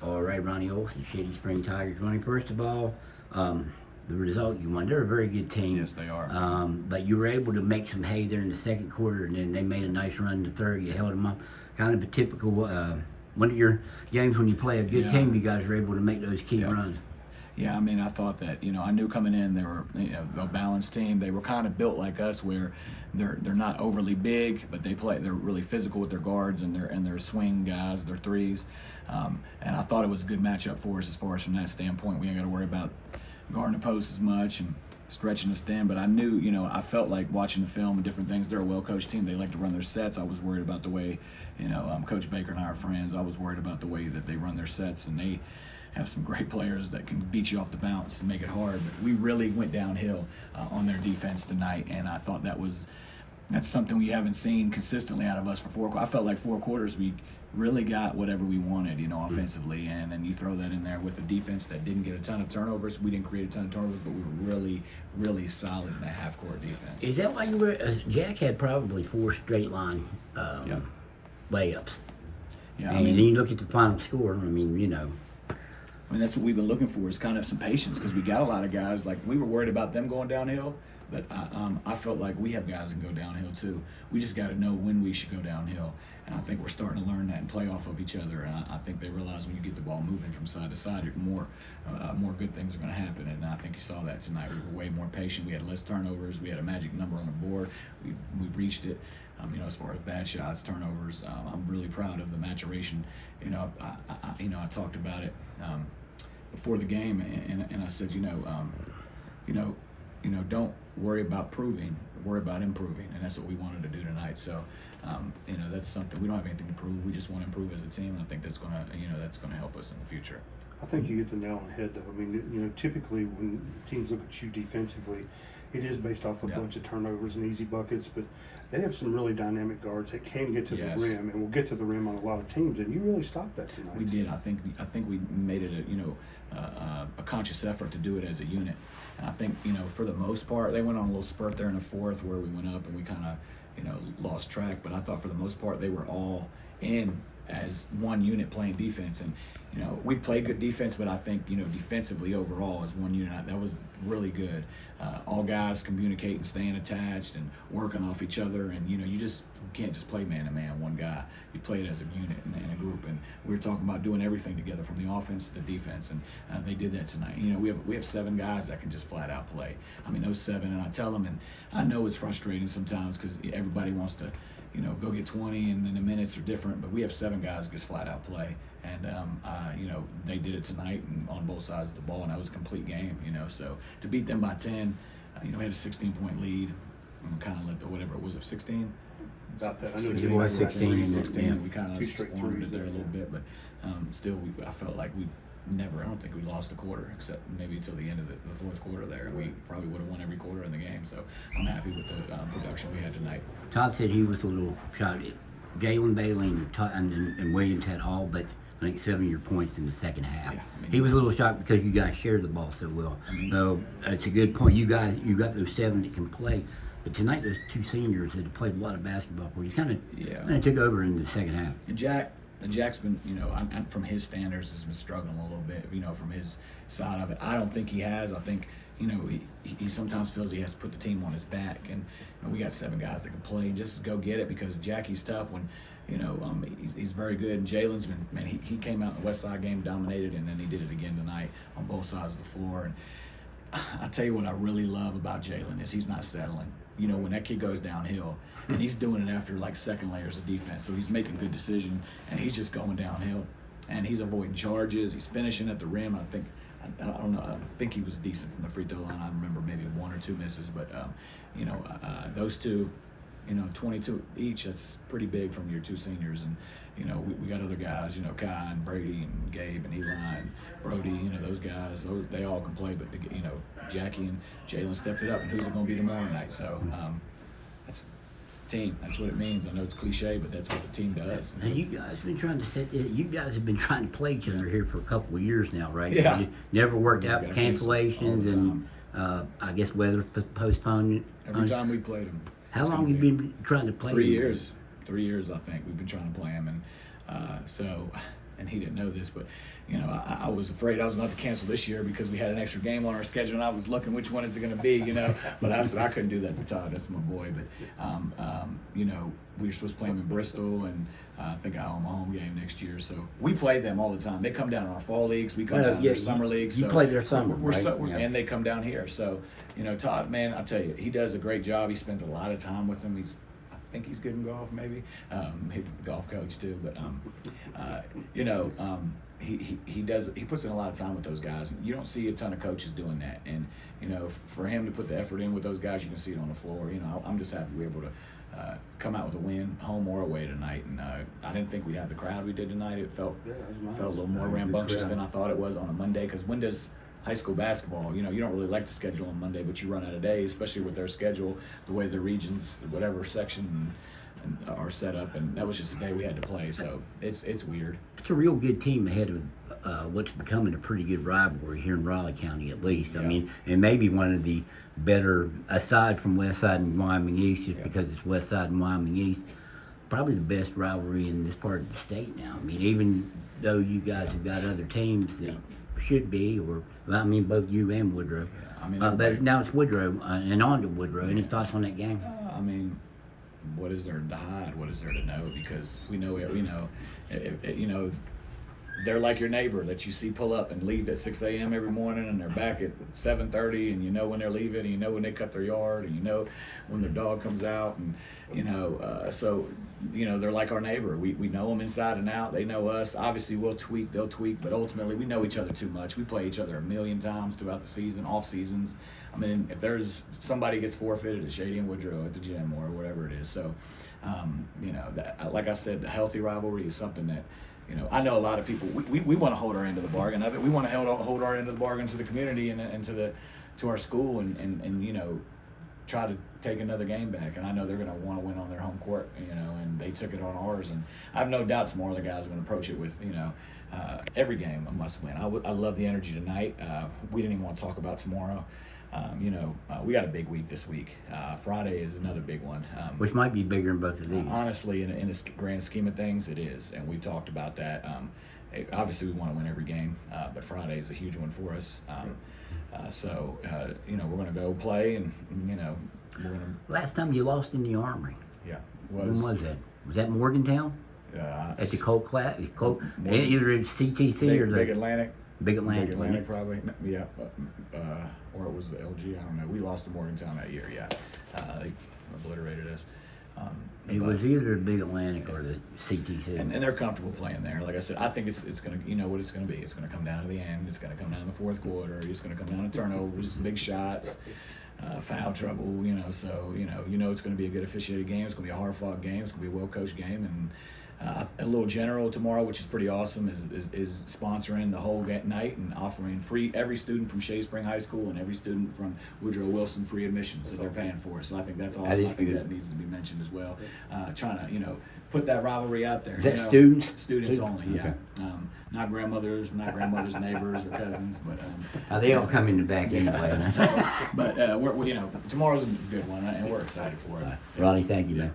All right, Ronnie Olson, Shady Spring Tigers. Ronnie, first of all, the result you won, they're a very good team. Yes, they are. But you were able to make some hay there in the second quarter, and then they made a nice run in the third. You held them up. Kind of a typical one of your games when you play a good team, you guys are able to make those key runs. Yeah, I mean, I thought that, I knew coming in they were, a balanced team. They were kind of built like us, where they're not overly big, but they're really physical with their guards and their swing guys, their threes. And I thought it was a good matchup for us as far as from that standpoint. We ain't got to worry about guarding the post as much and stretching us thin. But I knew, I felt like watching the film and different things. They're a well-coached team. They like to run their sets. I was worried about the way, Coach Baker and I are friends. I was worried about the way that they run their sets, and they have some great players that can beat you off the bounce and make it hard. But we really went downhill on their defense tonight, and I thought that's something we haven't seen consistently out of us for four. I felt like 4 quarters we really got whatever we wanted, offensively, and then you throw that in there with a defense that didn't get a ton of turnovers. We didn't create a ton of turnovers, but we were really, really solid in that half-court defense. Is that why you were? Jack had probably 4 straight line layups. Yeah, and then you look at the final score. I mean, that's what we've been looking for, is kind of some patience, because we got a lot of guys. Like, we were worried about them going downhill, but I felt like we have guys that can go downhill too. We just got to know when we should go downhill, and I think we're starting to learn that and play off of each other. And I think they realize when you get the ball moving from side to side, more good things are going to happen. And I think you saw that tonight. We were way more patient. We had less turnovers. We had a magic number on the board. We reached it. As far as bad shots, turnovers, I'm really proud of the maturation. I talked about it before the game, and I said, don't worry about proving, worry about improving, and that's what we wanted to do tonight. So, that's something. We don't have anything to prove. We just want to improve as a team, and I think that's gonna help us in the future. I think you hit the nail on the head, though. I mean, typically when teams look at you defensively, it is based off a bunch of turnovers and easy buckets, but they have some really dynamic guards that can get to the rim, and will get to the rim on a lot of teams, and you really stopped that tonight. We did. I think we made it a conscious effort to do it as a unit, and I think for the most part they went on a little spurt there in the fourth where we went up and we kind of lost track, but I thought for the most part they were all in as one unit playing defense. And we played good defense, but I think defensively overall as one unit, that was really good. All guys communicating, staying attached, and working off each other. And you just can't just play man to man, one guy. You play it as a unit and a group. And we were talking about doing everything together from the offense to the defense, and they did that tonight. We have 7 guys that can just flat out play. I mean, those 7, and I tell them, and I know it's frustrating sometimes because everybody wants to go get 20, and then the minutes are different. But we have 7 guys that just flat out play, and they did it tonight and on both sides of the ball, and that was a complete game. So to beat them by 10, we had a 16-point lead, and kind of let whatever it was of 16. About that. 16, 16. We kind of squandered it there a little bit, but still, I felt like I don't think we lost a quarter, except maybe until the end of the fourth quarter there. We probably would have won every quarter in the game, so I'm happy with the production we had tonight. Todd said he was a little shocked. Jalen Bailey and Williams had all but I think 7 of your points in the second half. He was a little shocked because you guys shared the ball so well. So it's a good point. You got those 7 that can play. But tonight, those 2 seniors that played a lot of basketball for you kind of took over in the second half. And Jack's been, from his standards, has been struggling a little bit, from his side of it. I don't think he has. I think, he sometimes feels he has to put the team on his back. And we got 7 guys that can play and just go get it, because Jackie's tough when, he's very good. And Jalen's been, man, he came out in the West Side game, dominated, and then he did it again tonight on both sides of the floor. And I tell you what I really love about Jalen is he's not settling. When that kid goes downhill, and he's doing it after like second layers of defense, so he's making good decisions, and he's just going downhill, and he's avoiding charges. He's finishing at the rim. I don't know. I think he was decent from the free throw line. I remember maybe 1 or 2 misses, but those 2, 22 each. That's pretty big from your 2 seniors, and we got other guys. Kai and Brady and Gabe and Eli and Brody. Those guys. They all can play, but Jackie and Jalen stepped it up. And who's it going to be tomorrow night? So that's team. That's what it means. I know it's cliche, but that's what the team does. And you guys have been trying to play each other here for a couple of years now, right? Yeah. It never worked out. Cancellations and I guess weather postponement. Every time we played them. How long have you been trying to play? 3 years. 3 years, I think. We've been trying to play them, and and he didn't know this, but you know, I was afraid I was going to have to cancel this year because we had an extra game on our schedule, and I was looking which one is it going to be, you know. But I said I couldn't do that to Todd. That's my boy. But you know, we were supposed to play him in Bristol, and I think I owe him a home game next year. So we play them all the time. They come down in our fall leagues. We come down in their summer leagues. You play their summer, right? And they come down here. So you know, Todd, man, I tell you, he does a great job. He spends a lot of time with them. I think he's good in golf, maybe. He's the golf coach too, but you know, he puts in a lot of time with those guys. And you don't see a ton of coaches doing that. And you know, for him to put the effort in with those guys, you can see it on the floor. You know, I'm just happy we were able to come out with a win, home or away tonight. And I didn't think we'd have the crowd we did tonight. It felt nice. a little more rambunctious than I thought it was on a Monday. Because when does high school basketball, you know, you don't really like to schedule on Monday, but you run out of days, especially with their schedule, the way the regions, whatever section are set up, and that was just a day we had to play. So it's weird. It's a real good team ahead of what's becoming a pretty good rivalry here in Raleigh County, at least. Yeah. I mean, and maybe one of the better, aside from West Side and Wyoming East, just because it's West Side and Wyoming East, probably the best rivalry in this part of the state now. I mean, even though you guys have got other teams that should be, or well, I mean, both you and Woodrow. I mean, but now it's Woodrow, and on to Woodrow. Any thoughts on that game? I mean, what is there to hide? What is there to know? Because we know, you know, they're like your neighbor that you see pull up and leave at 6 a.m. every morning, and they're back at 7:30, and you know when they're leaving, and you know when they cut their yard, and you know when their dog comes out, and you know, so you know they're like our neighbor. We know them inside and out. They know us. Obviously, they'll tweak, but ultimately we know each other too much. We play each other a million times throughout the season, off seasons. I mean, if there's somebody gets forfeited at Shady and Woodrow at the gym or whatever it is, so you know, that, like I said, the healthy rivalry is something that. You know, I know a lot of people. We want to hold our end of the bargain of it. We want to hold our end of the bargain to the community and to our school and you know, try to take another game back. And I know they're going to want to win on their home court. You know, and they took it on ours. And I have no doubts more of the guys are going to approach it with every game a must win. I love the energy tonight. We didn't even want to talk about tomorrow. You know, we got a big week this week. Friday is another big one. Which might be bigger than both of these. Honestly, in a grand scheme of things, it is. And we've talked about that. Obviously, we want to win every game, but Friday is a huge one for us. So, you know, we're going to go play and, you know, we're going to... Last time you lost in the Armory. Yeah. When was that? Was that Morgantown? At the Colt class? Either it's CTC or the... Big Atlantic. Big Atlantic. Big Atlantic, probably. Yeah. Or it was the LG. I don't know. We lost to Morgantown that year. Yeah. They obliterated us. It was either Big Atlantic or the CTC. And they're comfortable playing there. Like I said, I think it's going to, you know what it's going to be. It's going to come down to the end. It's going to come down to the fourth quarter. It's going to come down to turnovers, big shots, foul trouble, you know. So, you know it's going to be a good officiated game. It's going to be a hard-fought game. It's going to be a well-coached game. And a little general tomorrow, which is pretty awesome, is sponsoring the whole night and offering free every student from Shady Spring High School and every student from Woodrow Wilson free admission, so they're paying for it. So I think that's awesome. I think that needs to be mentioned as well. Trying to, you know, put that rivalry out there. Is that students? Students only, yeah. Okay. Not grandmothers, not grandmother's neighbors or cousins, but they all come in the back anyway. So, but we're, you know, tomorrow's a good one, and we're excited for it. Ronnie, thank you, man.